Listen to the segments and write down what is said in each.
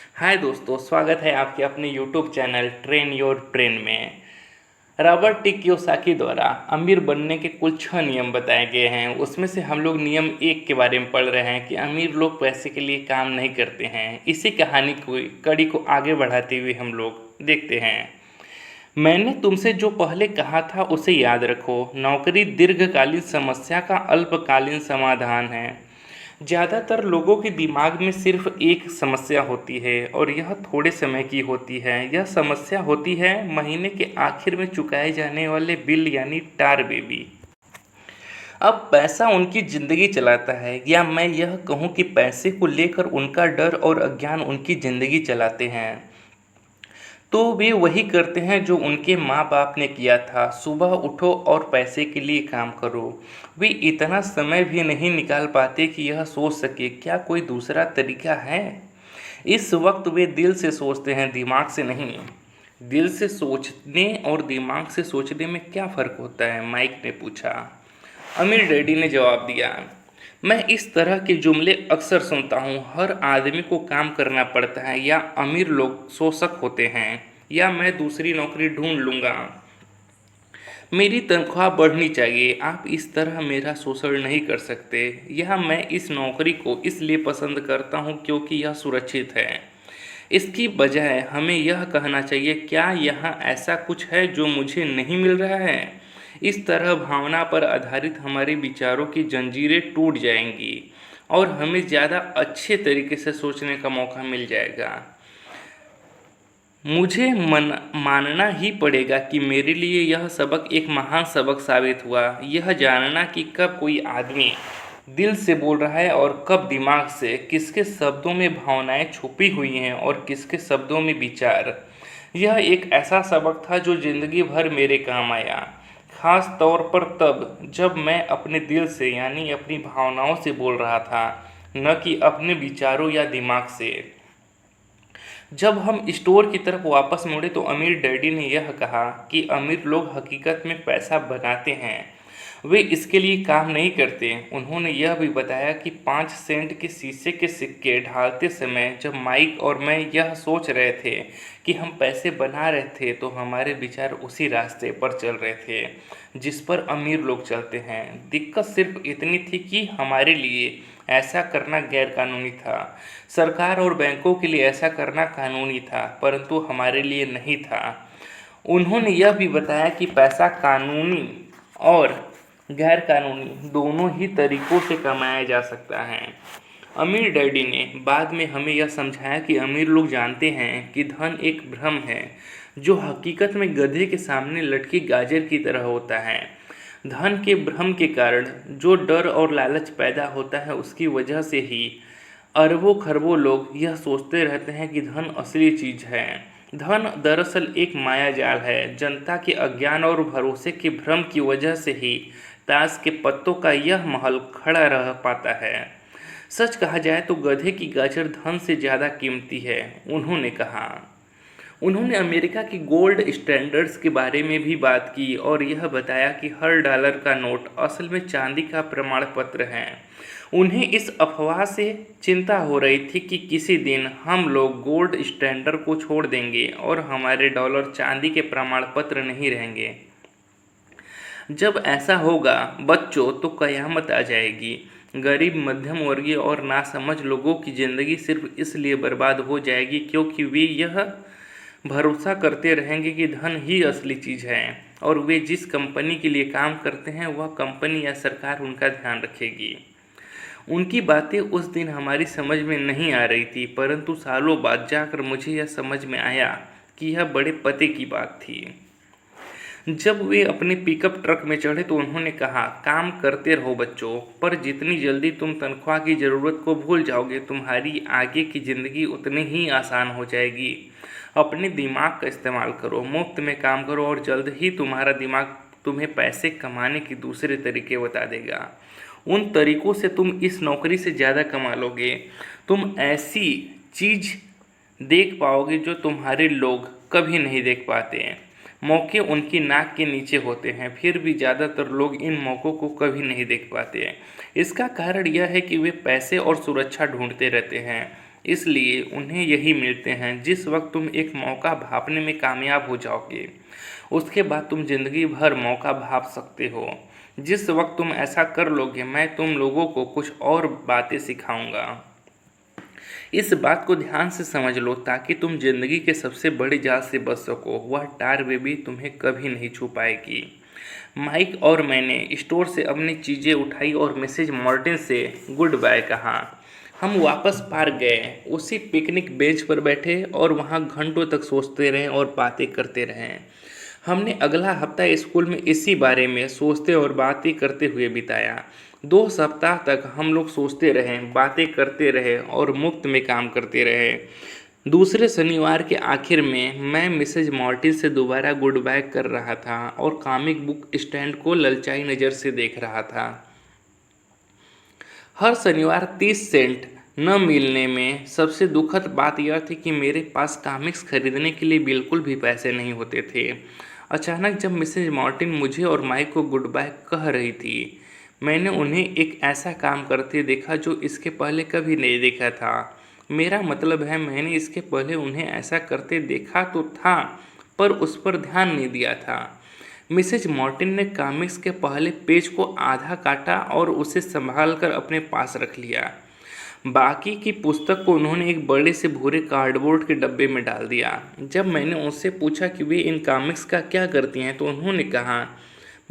हाय दोस्तों, स्वागत है आपके अपने YouTube channel train your train में। रॉबर्ट टी कियोसाकी द्वारा अमीर बनने के कुल 6 नियम बताए गए हैं। उसमें से हम लोग नियम 1 के बारे में पढ़ रहे हैं कि अमीर लोग पैसे के लिए काम नहीं करते हैं। इसी कहानी को कड़ी को आगे बढ़ाते हुए हम लोग देखते हैं। मैंने तुमसे जो पहले कहा था उसे याद रखो। नौकरी दीर्घकालीन समस्या का अल्पकालीन समाधान है। ज़्यादातर लोगों के दिमाग में सिर्फ एक समस्या होती है और यह थोड़े समय की होती है। यह समस्या होती है महीने के आखिर में चुकाए जाने वाले बिल यानी टार बेबी। अब पैसा उनकी ज़िंदगी चलाता है, या मैं यह कहूँ कि पैसे को लेकर उनका डर और अज्ञान उनकी ज़िंदगी चलाते हैं। तो वे वही करते हैं जो उनके माँ बाप ने किया था, सुबह उठो और पैसे के लिए काम करो। वे इतना समय भी नहीं निकाल पाते कि यह सोच सके क्या कोई दूसरा तरीका है। इस वक्त वे दिल से सोचते हैं, दिमाग से नहीं। दिल से सोचने और दिमाग से सोचने में क्या फ़र्क होता है, माइक ने पूछा। अमीर डैडी ने जवाब दिया, मैं इस तरह के जुमले अक्सर सुनता हूँ। हर आदमी को काम करना पड़ता है, या अमीर लोग शोषक होते हैं, या मैं दूसरी नौकरी ढूंढ लूँगा। मेरी तनख्वाह बढ़नी चाहिए। आप इस तरह मेरा शोषण नहीं कर सकते। यह मैं इस नौकरी को इसलिए पसंद करता हूँ क्योंकि यह सुरक्षित है। इसकी बजाय हमें यह कहना चाहिए, क्या यहाँ ऐसा कुछ है जो मुझे नहीं मिल रहा है। इस तरह भावना पर आधारित हमारे विचारों की जंजीरें टूट जाएंगी और हमें ज़्यादा अच्छे तरीके से सोचने का मौका मिल जाएगा। मुझे मानना ही पड़ेगा कि मेरे लिए यह सबक एक महान सबक साबित हुआ। यह जानना कि कब कोई आदमी दिल से बोल रहा है और कब दिमाग से, किसके शब्दों में भावनाएं छुपी हुई हैं और किसके शब्दों में विचार। यह एक ऐसा सबक था जो जिंदगी भर मेरे काम आया, खास तौर पर तब जब मैं अपने दिल से यानी अपनी भावनाओं से बोल रहा था, न कि अपने विचारों या दिमाग से। जब हम स्टोर की तरफ वापस मुड़े तो अमीर डैडी ने यह कहा कि अमीर लोग हकीकत में पैसा बनाते हैं, वे इसके लिए काम नहीं करते। उन्होंने यह भी बताया कि 5 सेंट के शीशे के सिक्के ढालते समय जब माइक और मैं यह सोच रहे थे कि हम पैसे बना रहे थे, तो हमारे विचार उसी रास्ते पर चल रहे थे जिस पर अमीर लोग चलते हैं। दिक्कत सिर्फ इतनी थी कि हमारे लिए ऐसा करना गैरकानूनी था। सरकार और बैंकों के लिए ऐसा करना कानूनी था, परंतु हमारे लिए नहीं था। उन्होंने यह भी बताया कि पैसा कानूनी और गैर कानूनी दोनों ही तरीकों से कमाया जा सकता है। अमीर डैडी ने बाद में हमें यह समझाया कि अमीर लोग जानते हैं कि धन एक भ्रम है जो हकीकत में गधे के सामने लटकी गाजर की तरह होता है। धन के भ्रम के कारण जो डर और लालच पैदा होता है, उसकी वजह से ही अरबों खरबों लोग यह सोचते रहते हैं कि धन असली चीज़ है। धन दरअसल एक माया जाल है। जनता के अज्ञान और भरोसे के भ्रम की वजह से ही ताश के पत्तों का यह महल खड़ा रह पाता है। सच कहा जाए तो गधे की गाजर धन से ज़्यादा कीमती है, उन्होंने कहा। उन्होंने अमेरिका की गोल्ड स्टैंडर्ड्स के बारे में भी बात की और यह बताया कि हर डॉलर का नोट असल में चांदी का प्रमाण पत्र है। उन्हें इस अफवाह से चिंता हो रही थी कि किसी दिन हम लोग गोल्ड स्टैंडर्ड को छोड़ देंगे और हमारे डॉलर चांदी के प्रमाण पत्र नहीं रहेंगे। जब ऐसा होगा बच्चों, तो कयामत आ जाएगी। गरीब, मध्यम वर्गीय और नासमझ लोगों की ज़िंदगी सिर्फ इसलिए बर्बाद हो जाएगी क्योंकि वे यह भरोसा करते रहेंगे कि धन ही असली चीज़ है और वे जिस कंपनी के लिए काम करते हैं वह कंपनी या सरकार उनका ध्यान रखेगी। उनकी बातें उस दिन हमारी समझ में नहीं आ रही थी, परंतु सालों बाद जाकर मुझे यह समझ में आया कि यह बड़े पते की बात थी। जब वे अपने पिकअप ट्रक में चढ़े तो उन्होंने कहा, काम करते रहो बच्चों, पर जितनी जल्दी तुम तनख्वाह की ज़रूरत को भूल जाओगे, तुम्हारी आगे की ज़िंदगी उतनी ही आसान हो जाएगी। अपने दिमाग का इस्तेमाल करो, मुफ्त में काम करो और जल्द ही तुम्हारा दिमाग तुम्हें पैसे कमाने के दूसरे तरीके बता देगा। उन तरीकों से तुम इस नौकरी से ज़्यादा कमा लोगे। तुम ऐसी चीज़ देख पाओगे जो तुम्हारे लोग कभी नहीं देख पाते हैं। मौके उनकी नाक के नीचे होते हैं, फिर भी ज़्यादातर लोग इन मौक़ों को कभी नहीं देख पाते हैं। इसका कारण यह है कि वे पैसे और सुरक्षा ढूंढते रहते हैं इसलिए उन्हें यही मिलते हैं। जिस वक्त तुम एक मौका भांपने में कामयाब हो जाओगे, उसके बाद तुम जिंदगी भर मौका भांप सकते हो। जिस वक्त तुम ऐसा कर लोगे, मैं तुम लोगों को कुछ और बातें सिखाऊंगा। इस बात को ध्यान से समझ लो ताकि तुम जिंदगी के सबसे बड़े जाल से बच सको। वह टार बेबी तुम्हें कभी नहीं छू पाएगी। माइक और मैंने स्टोर से अपनी चीज़ें उठाई और मिसेज मार्टिन से गुड बाय कहा। हम वापस पार्क गए, उसी पिकनिक बेंच पर बैठे और वहाँ घंटों तक सोचते रहे और बातें करते रहे। हमने अगला हफ्ता स्कूल में इसी बारे में सोचते और बातें करते हुए बिताया। 2 सप्ताह तक हम लोग सोचते रहे, बातें करते रहे और मुफ्त में काम करते रहे। दूसरे शनिवार के आखिर में मैं मिसेज मार्टिन से दोबारा गुड बाय कर रहा था और कॉमिक बुक स्टैंड को ललचाई नज़र से देख रहा था। हर शनिवार 30 सेंट न मिलने में सबसे दुखद बात यह थी कि मेरे पास कॉमिक्स खरीदने के लिए बिल्कुल भी पैसे नहीं होते थे। अचानक जब मिसेज मार्टिन मुझे और माइक को गुड बाय कह रही थी, मैंने उन्हें एक ऐसा काम करते देखा जो इसके पहले कभी नहीं देखा था। मेरा मतलब है, मैंने इसके पहले उन्हें ऐसा करते देखा तो था, पर उस पर ध्यान नहीं दिया था। मिसेज मार्टिन ने कॉमिक्स के पहले पेज को आधा काटा और उसे संभाल कर अपने पास रख लिया। बाकी की पुस्तक को उन्होंने एक बड़े से भूरे कार्डबोर्ड के डब्बे में डाल दिया। जब मैंने उनसे पूछा कि वे इन कॉमिक्स का क्या करती हैं, तो उन्होंने कहा,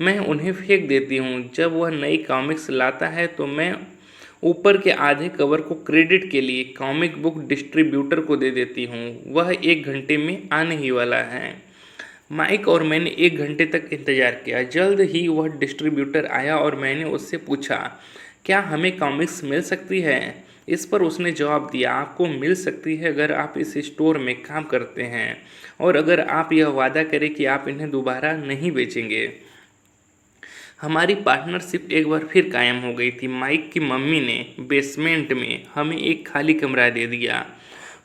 मैं उन्हें फेंक देती हूँ। जब वह नई कॉमिक्स लाता है तो मैं ऊपर के आधे कवर को क्रेडिट के लिए कॉमिक बुक डिस्ट्रीब्यूटर को दे देती हूँ। वह 1 घंटे में आने ही वाला है। माइक और मैंने 1 घंटे तक इंतज़ार किया। जल्द ही वह डिस्ट्रीब्यूटर आया और मैंने उससे पूछा, क्या हमें कॉमिक्स मिल सकती है? इस पर उसने जवाब दिया, आपको मिल सकती है अगर आप इस स्टोर में काम करते हैं और अगर आप यह वादा करें कि आप इन्हें दोबारा नहीं बेचेंगे। हमारी पार्टनरशिप एक बार फिर कायम हो गई थी। माइक की मम्मी ने बेसमेंट में हमें एक खाली कमरा दे दिया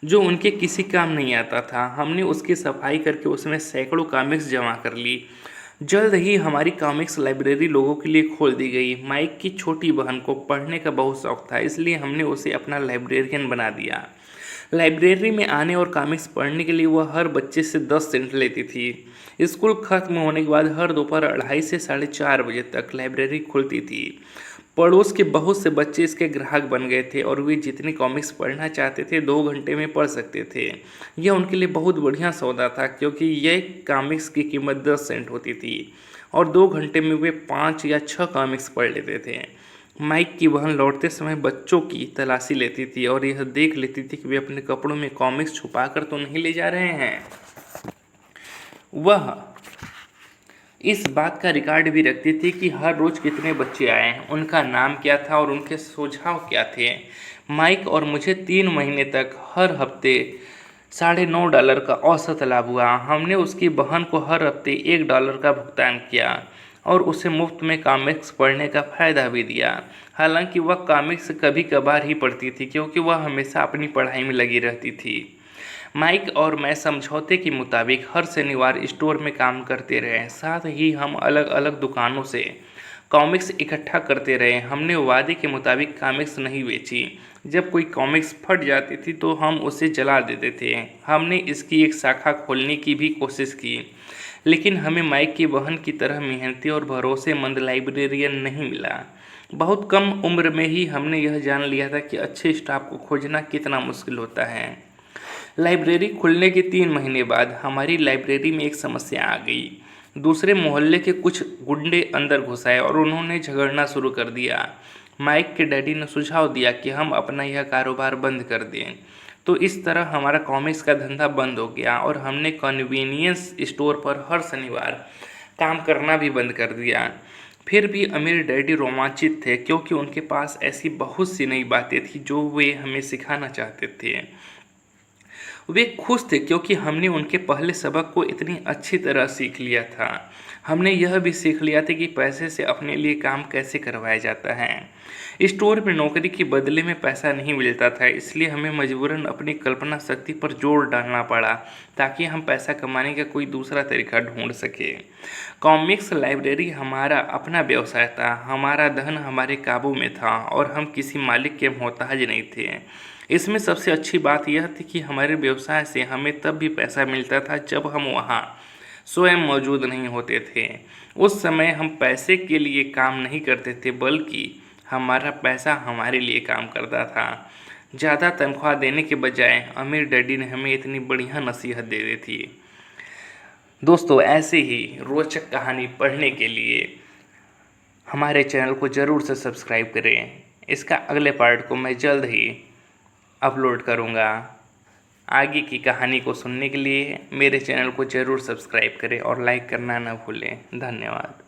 जो उनके किसी काम नहीं आता था। हमने उसकी सफाई करके उसमें सैकड़ों कॉमिक्स जमा कर ली। जल्द ही हमारी कॉमिक्स लाइब्रेरी लोगों के लिए खोल दी गई। माइक की छोटी बहन को पढ़ने का बहुत शौक था, इसलिए हमने उसे अपना लाइब्रेरियन बना दिया। लाइब्रेरी में आने और कॉमिक्स पढ़ने के लिए वह हर बच्चे से 10 सेंट लेती थी। स्कूल खत्म होने के बाद हर दोपहर 2:30 से 4:30 बजे तक लाइब्रेरी खुलती थी। पड़ोस के बहुत से बच्चे इसके ग्राहक बन गए थे और वे जितनी कॉमिक्स पढ़ना चाहते थे 2 घंटे में पढ़ सकते थे। यह उनके लिए बहुत बढ़िया सौदा था, क्योंकि यह कॉमिक्स की कीमत 10 सेंट होती थी और 2 घंटे में वे 5 या 6 कॉमिक्स पढ़ लेते थे। माइक की बहन लौटते समय बच्चों की तलाशी लेती थी और यह देख लेती थी कि वे अपने कपड़ों में कॉमिक्स छुपा कर तो नहीं ले जा रहे हैं। वह इस बात का रिकॉर्ड भी रखती थी कि हर रोज़ कितने बच्चे आए, उनका नाम क्या था और उनके सुझाव क्या थे। माइक और मुझे 3 महीने तक हर हफ्ते $9.5 का औसत लाभ हुआ। हमने उसकी बहन को हर हफ्ते $1 का भुगतान किया और उसे मुफ्त में कॉमिक्स पढ़ने का फ़ायदा भी दिया। हालांकि वह कॉमिक्स कभी कभार ही पढ़ती थी, क्योंकि वह हमेशा अपनी पढ़ाई में लगी रहती थी। माइक और मैं समझौते के मुताबिक हर शनिवार स्टोर में काम करते रहे। साथ ही हम अलग अलग दुकानों से कॉमिक्स इकट्ठा करते रहे। हमने वादे के मुताबिक कॉमिक्स नहीं बेची। जब कोई कॉमिक्स फट जाती थी तो हम उसे जला देते थे। हमने इसकी एक शाखा खोलने की भी कोशिश की, लेकिन हमें माइक की बहन की तरह मेहनती और भरोसेमंद लाइब्रेरियन नहीं मिला। बहुत कम उम्र में ही हमने यह जान लिया था कि अच्छे स्टाफ को खोजना कितना मुश्किल होता है। लाइब्रेरी खुलने के 3 महीने बाद हमारी लाइब्रेरी में एक समस्या आ गई। दूसरे मोहल्ले के कुछ गुंडे अंदर घुस आए और उन्होंने झगड़ना शुरू कर दिया। माइक के डैडी ने सुझाव दिया कि हम अपना यह कारोबार बंद कर दें। तो इस तरह हमारा कॉमिक्स का धंधा बंद हो गया और हमने कन्वीनियंस स्टोर पर हर शनिवार काम करना भी बंद कर दिया। फिर भी अमीर डैडी रोमांचित थे, क्योंकि उनके पास ऐसी बहुत सी नई बातें थी जो वे हमें सिखाना चाहते थे। वे खुश थे क्योंकि हमने उनके पहले सबक को इतनी अच्छी तरह सीख लिया था। हमने यह भी सीख लिया था कि पैसे से अपने लिए काम कैसे करवाया जाता है। स्टोर में नौकरी के बदले में पैसा नहीं मिलता था, इसलिए हमें मजबूरन अपनी कल्पना शक्ति पर जोर डालना पड़ा ताकि हम पैसा कमाने का कोई दूसरा तरीका ढूंढ सके। कॉमिक्स लाइब्रेरी हमारा अपना व्यवसाय था। हमारा धन हमारे काबू में था और हम किसी मालिक के मोहताज नहीं थे। इसमें सबसे अच्छी बात यह थी कि हमारे व्यवसाय से हमें तब भी पैसा मिलता था जब हम वहाँ स्वयं मौजूद नहीं होते थे। उस समय हम पैसे के लिए काम नहीं करते थे, बल्कि हमारा पैसा हमारे लिए काम करता था। ज़्यादा तनख्वाह देने के बजाय अमीर डैडी ने हमें इतनी बढ़िया नसीहत दे दी थी। दोस्तों, ऐसे ही रोचक कहानी पढ़ने के लिए हमारे चैनल को ज़रूर से सब्सक्राइब करें। इसका अगले पार्ट को मैं जल्द ही अपलोड करूँगा। आगे की कहानी को सुनने के लिए मेरे चैनल को ज़रूर सब्सक्राइब करें और लाइक करना न भूलें। धन्यवाद।